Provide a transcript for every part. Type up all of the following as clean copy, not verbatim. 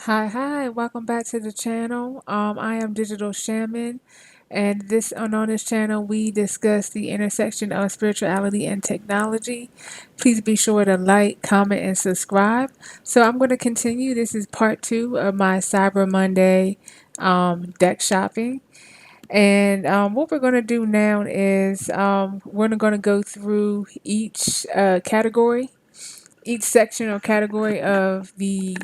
Hi, welcome back to the channel. I am Digital Shaman, and on this channel we discuss the intersection of spirituality and technology. Please be sure to like, comment, and subscribe. So I'm going to continue. This is part two of my Cyber Monday deck shopping, and what we're going to do now is we're going to go through each category, each section or category of the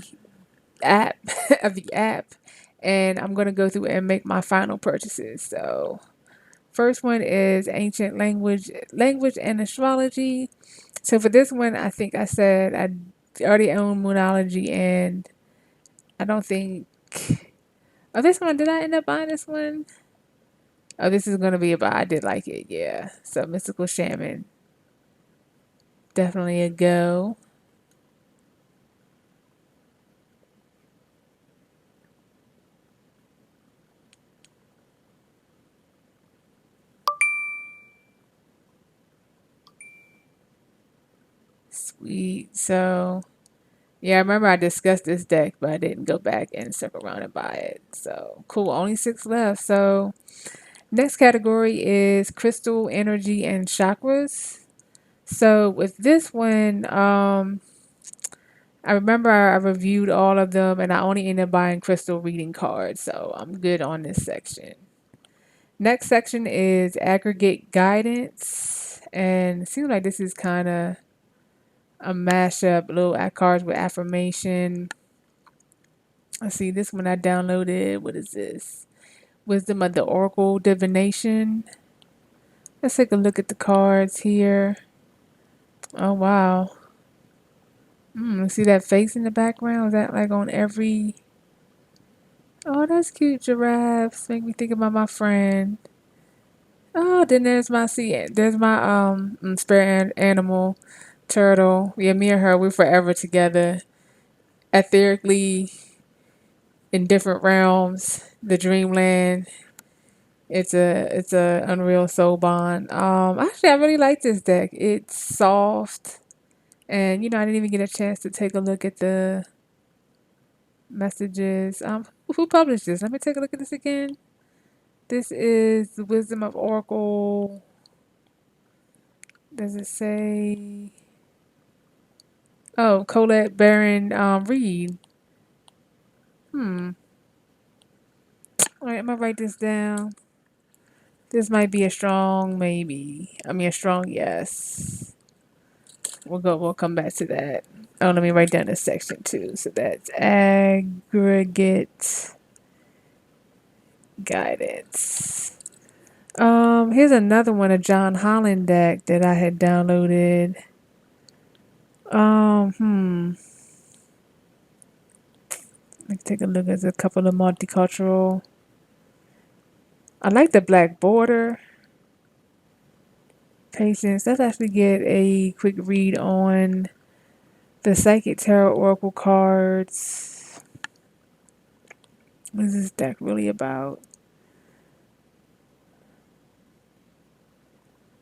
app of the app, and I'm going to go through and make my final purchases. So first one is ancient language and astrology. So for this one, I think I said I already own moonology, and I don't think, oh, this one, did I end up buying this one? Oh, this is going to be about, I did like it, yeah. So mystical shaman, definitely a go. Sweet. So yeah, I remember I discussed this deck, but I didn't go back and circle around and buy it. So cool, only six left. So next category is crystal energy and chakras. So with this one, I remember I reviewed all of them, and I only ended up buying crystal reading cards. So I'm good on this section. Next section is aggregate guidance, and it seems like this is kind of a mashup, little cards with affirmation. Let's see, this one I downloaded. What is this? Wisdom of the Oracle, Divination. Let's take a look at the cards here. Oh, wow. See that face in the background? Is that like on every... Oh, that's cute. Giraffes. Make me think about my friend. Oh, then there's my... See, there's my spirit animal, turtle. Yeah, me and her, we're forever together. Etherically in different realms. The dreamland. It's a Unreal Soul Bond. Actually, I really like this deck. It's soft, and I didn't even get a chance to take a look at the messages. Who published this? Let me take a look at this again. This is the Wisdom of Oracle. Does it say? Oh, Colette Baron Reed. Hmm. All right, I'm gonna write this down. This might be a strong maybe. I mean, a strong yes. We'll come back to that. Oh, let me write down this section too. So that's aggregate guidance. Here's another one, a John Holland deck that I had downloaded. Let's take a look at a couple of multicultural. I like the black border. Patience. Let's actually get a quick read on the Psychic Tarot Oracle cards. What is this deck really about?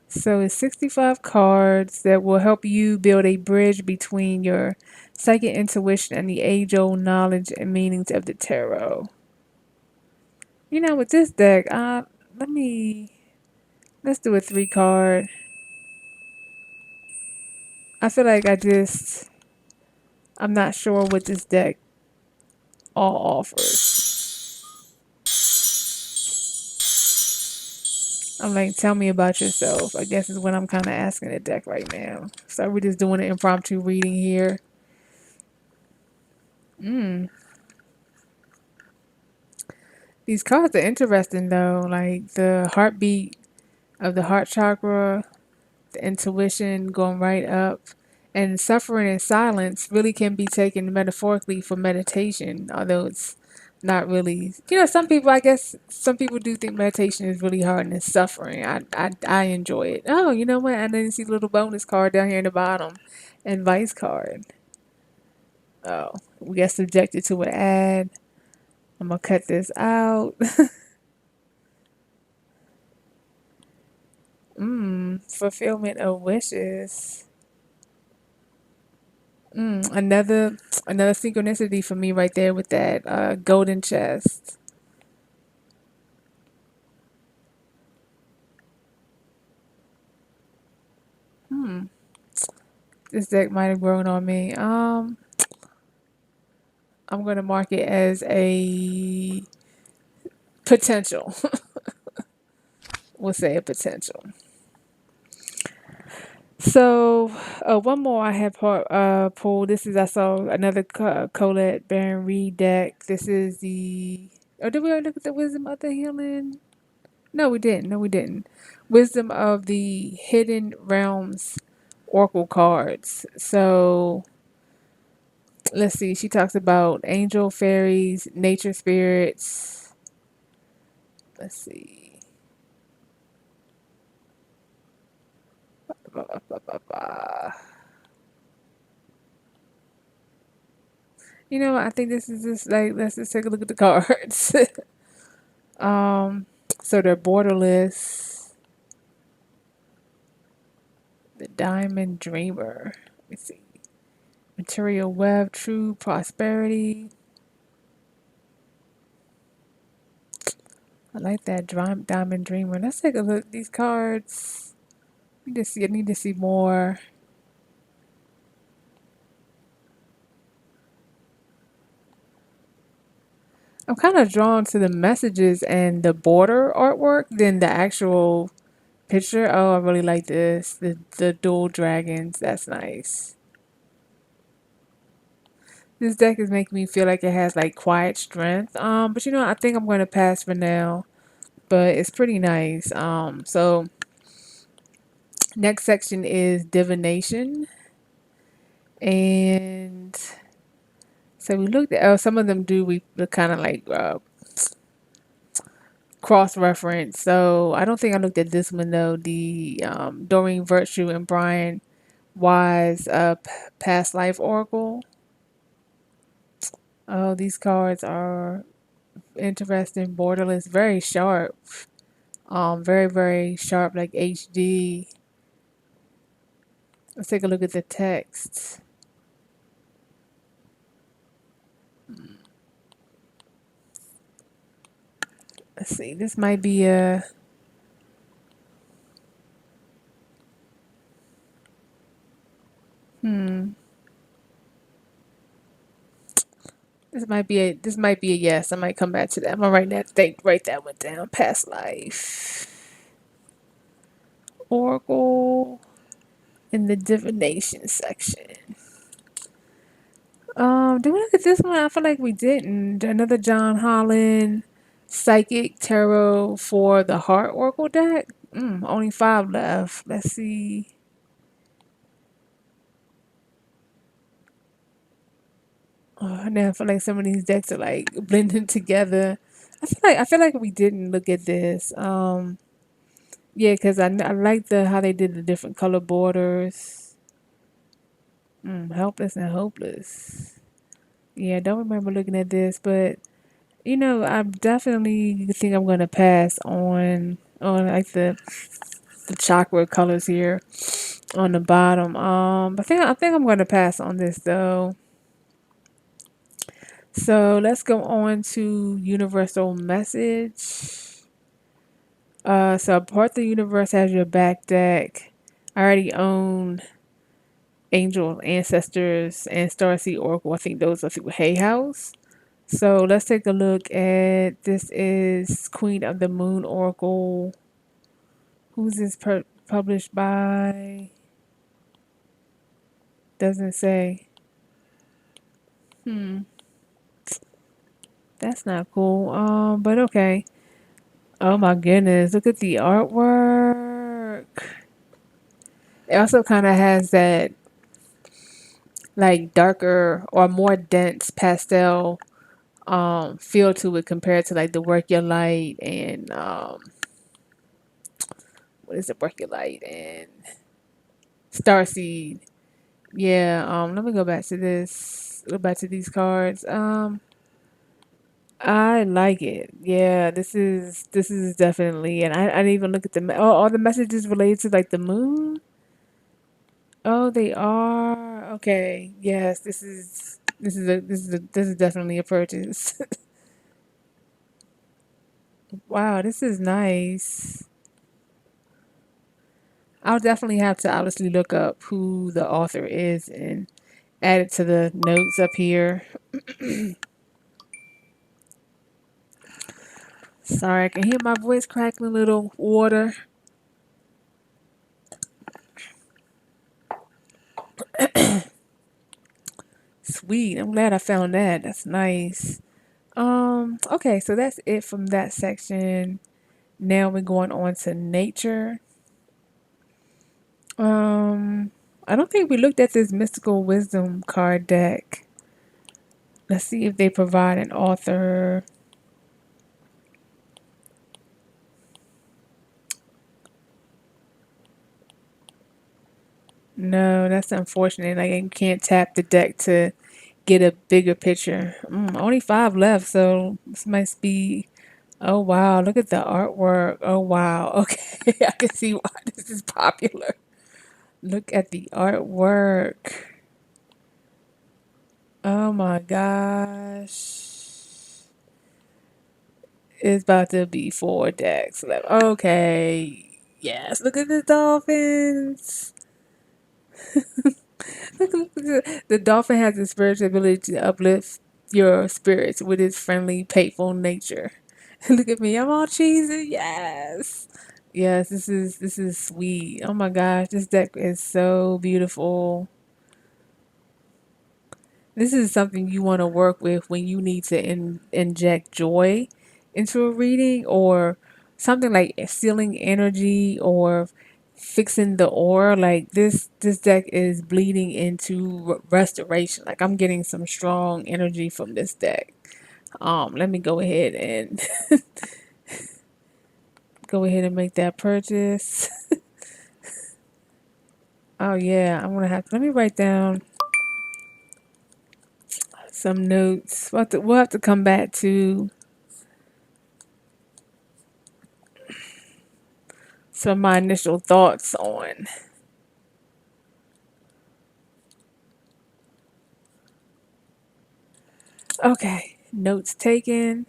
So it's 65 cards that will help you build a bridge between your psychic intuition and the age-old knowledge and meanings of the tarot. With this deck, let's do a 3 card. I feel like I'm not sure what this deck all offers. I'm like, tell me about yourself, I guess is what I'm kind of asking the deck right now. So we're just doing an impromptu reading here. These cards are interesting though, like the heartbeat of the heart chakra, the intuition going right up, and suffering in silence really can be taken metaphorically for meditation, although it's not really. Some people, I guess, some people do think meditation is really hard and it's suffering. I enjoy it. Oh, you know what? I didn't see the little bonus card down here in the bottom, and Weiss card. Oh, we got subjected to an ad. I'm gonna cut this out. Fulfillment of wishes. Another synchronicity for me right there with that golden chest. This deck might have grown on me. I'm gonna mark it as a potential. We'll say a potential. So, one more I have pulled. This is I saw another Colette Baron Reed deck. This is the. Oh, did we already look at the Wisdom of the Healing? No, we didn't. No, we didn't. Wisdom of the Hidden Realms Oracle cards. So let's see. She talks about angel, fairies, nature spirits. Let's see. Ba, ba, ba, ba, ba. You know, I think this is just like let's just take a look at the cards. um, so they're borderless. The Diamond Dreamer. Let me see. Material Web, True Prosperity. I like that Diamond Dreamer. Let's take a look at these cards. I need to see more. I'm kind of drawn to the messages and the border artwork than the actual picture. Oh, I really like this. The dual dragons. That's nice. This deck is making me feel like it has like quiet strength. But you know, I think I'm going to pass for now. But it's pretty nice. So next section is divination, and so we looked at. Oh, some of them do we kind of like cross reference. So I don't think I looked at this one though. The Doreen Virtue and Brian Wise past life oracle. Oh, these cards are interesting, borderless, very sharp. Very very sharp, like HD. Let's take a look at the text. Let's see. This might be a. Hmm. This might be a yes. I might come back to that. I'm gonna write that one down. Past life. Oracle in the divination section. Did we look at this one? I feel like we didn't. Another John Holland Psychic Tarot for the Heart Oracle deck. Only 5 left. Let's see. Now I feel like some of these decks are like blending together. I feel like we didn't look at this. Yeah, because I like the how they did the different color borders. Helpless and hopeless. Yeah, I don't remember looking at this, but you know, I definitely think I'm gonna pass on like the chakra colors here on the bottom. I think I'm gonna pass on this though. So let's go on to universal message. So part the universe has your back deck. I already own Angel Ancestors and Starseed Oracle. I think those are through Hay House. So let's take a look at this is Queen of the Moon Oracle. Who's this published by? Doesn't say. Hmm, that's not cool. But okay. Oh my goodness, look at the artwork. It also kind of has that like darker or more dense pastel feel to it compared to like the Work Your Light and what is it, Work Your Light and Starseed. Yeah, let me go back to this. Go back to these cards. I like it. Yeah, this is definitely, and I didn't even look at all the messages related to like the moon. Oh, they are. Okay. Yes, this is definitely a purchase. Wow, this is nice. I'll definitely have to obviously look up who the author is and add it to the notes up here. Sorry, I can hear my voice crackling a little. Water. Sweet. I'm glad I found that. That's nice. Okay, so that's it from that section. Now we're going on to nature. Um, I don't think we looked at this mystical wisdom card deck. Let's see if they provide an author. No, that's unfortunate. Like you can't tap the deck to get a bigger picture. Only five left, so this must be. Oh wow! Look at the artwork. Oh wow. Okay, I can see why this is popular. Look at the artwork. Oh my gosh. It's about to be four decks left. Okay. Yes, look at the dolphins. The dolphin has the spiritual ability to uplift your spirits with its friendly, playful nature. Look at me, I'm all cheesy. Yes. Yes, this is sweet. Oh my gosh, this deck is so beautiful. This is something you want to work with when you need to inject joy into a reading or something like sealing energy or fixing the aura. Like this deck is bleeding into restoration. Like I'm getting some strong energy from this deck. Let me go ahead and go ahead and make that purchase. Oh yeah, I'm gonna have to, let me write down some notes. We'll have to come back to some of my initial thoughts on. Okay, notes taken.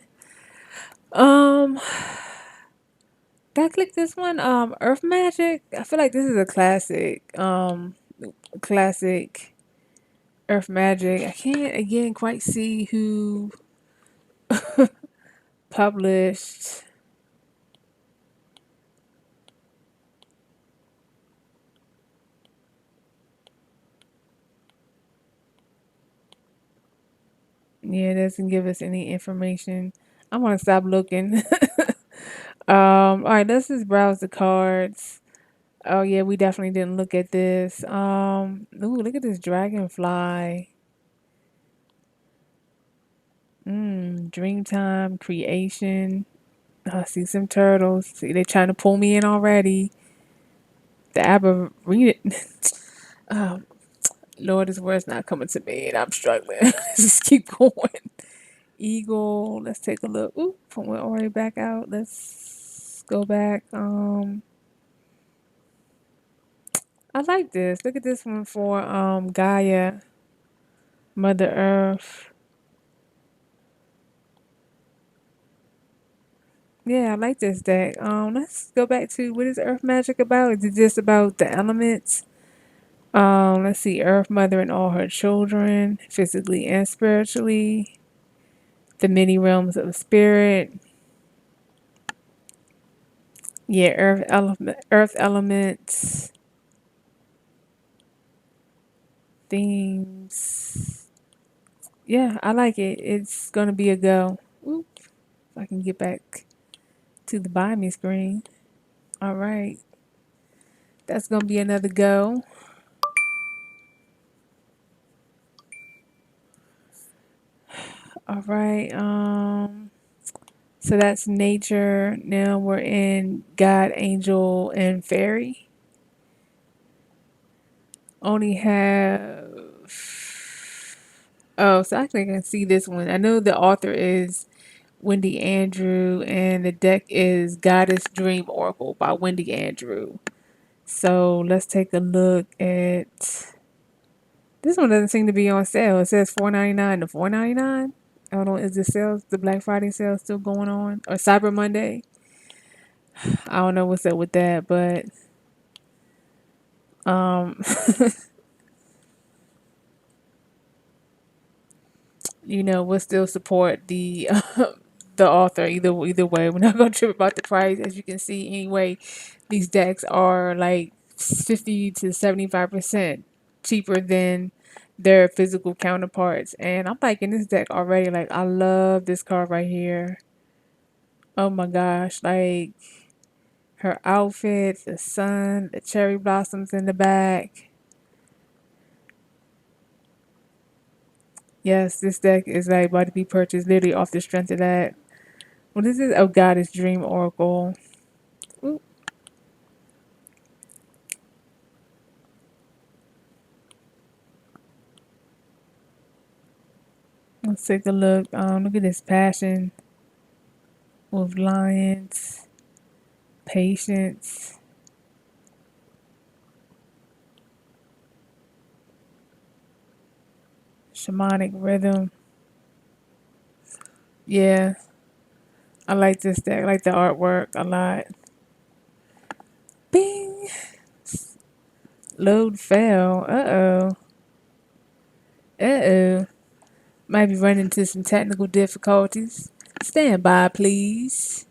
Um, did I click this one? Earth Magic. I feel like this is a classic. Classic Earth Magic. I can't again quite see who published. Yeah, it doesn't give us any information. I'm gonna stop looking. All right, let's just browse the cards. Oh yeah, we definitely didn't look at this. Ooh, look at this dragonfly. Dreamtime creation. I see some turtles. See, they trying to pull me in already. The aber read it. Oh, Lord, this word's not coming to me, and I'm struggling. Let's just keep going. Eagle. Let's take a look. Ooh, we're already back out. Let's go back. I like this. Look at this one for Gaia, Mother Earth. Yeah, I like this deck. Let's go back to what is Earth Magic about? Is it just about the elements? Let's see, Earth Mother and all her children, physically and spiritually, the many realms of spirit. Yeah, Earth elements, themes. Yeah, I like it. It's gonna be a go. Oop, if I can get back to the buy me screen. All right, that's gonna be another go. All right. So that's nature. Now we're in God, angel, and fairy. Only have. Oh, so actually I can see this one. I know the author is Wendy Andrew, and the deck is Goddess Dream Oracle by Wendy Andrew. So let's take a look at This one doesn't seem to be on sale. It says $4.99 to $4.99. I don't know. Is the Black Friday sale still going on, or Cyber Monday? I don't know what's up with that, but um, we'll still support the author either way. We're not gonna trip about the price, as you can see. Anyway, these decks are like 50 to 75% cheaper than their physical counterparts, and I'm liking this deck already. Like, I love this card right here. Oh my gosh, like her outfit, the sun, the cherry blossoms in the back. Yes, this deck is like about to be purchased literally off the strength of that. What is this? Oh, Goddess Dream Oracle. Ooh, let's take a look. Look at this passion with lions, patience, shamanic rhythm. Yeah, I like this deck. I like the artwork a lot. Bing! Load fail. Uh-oh. Uh-oh. Might be running into some technical difficulties. Stand by, please.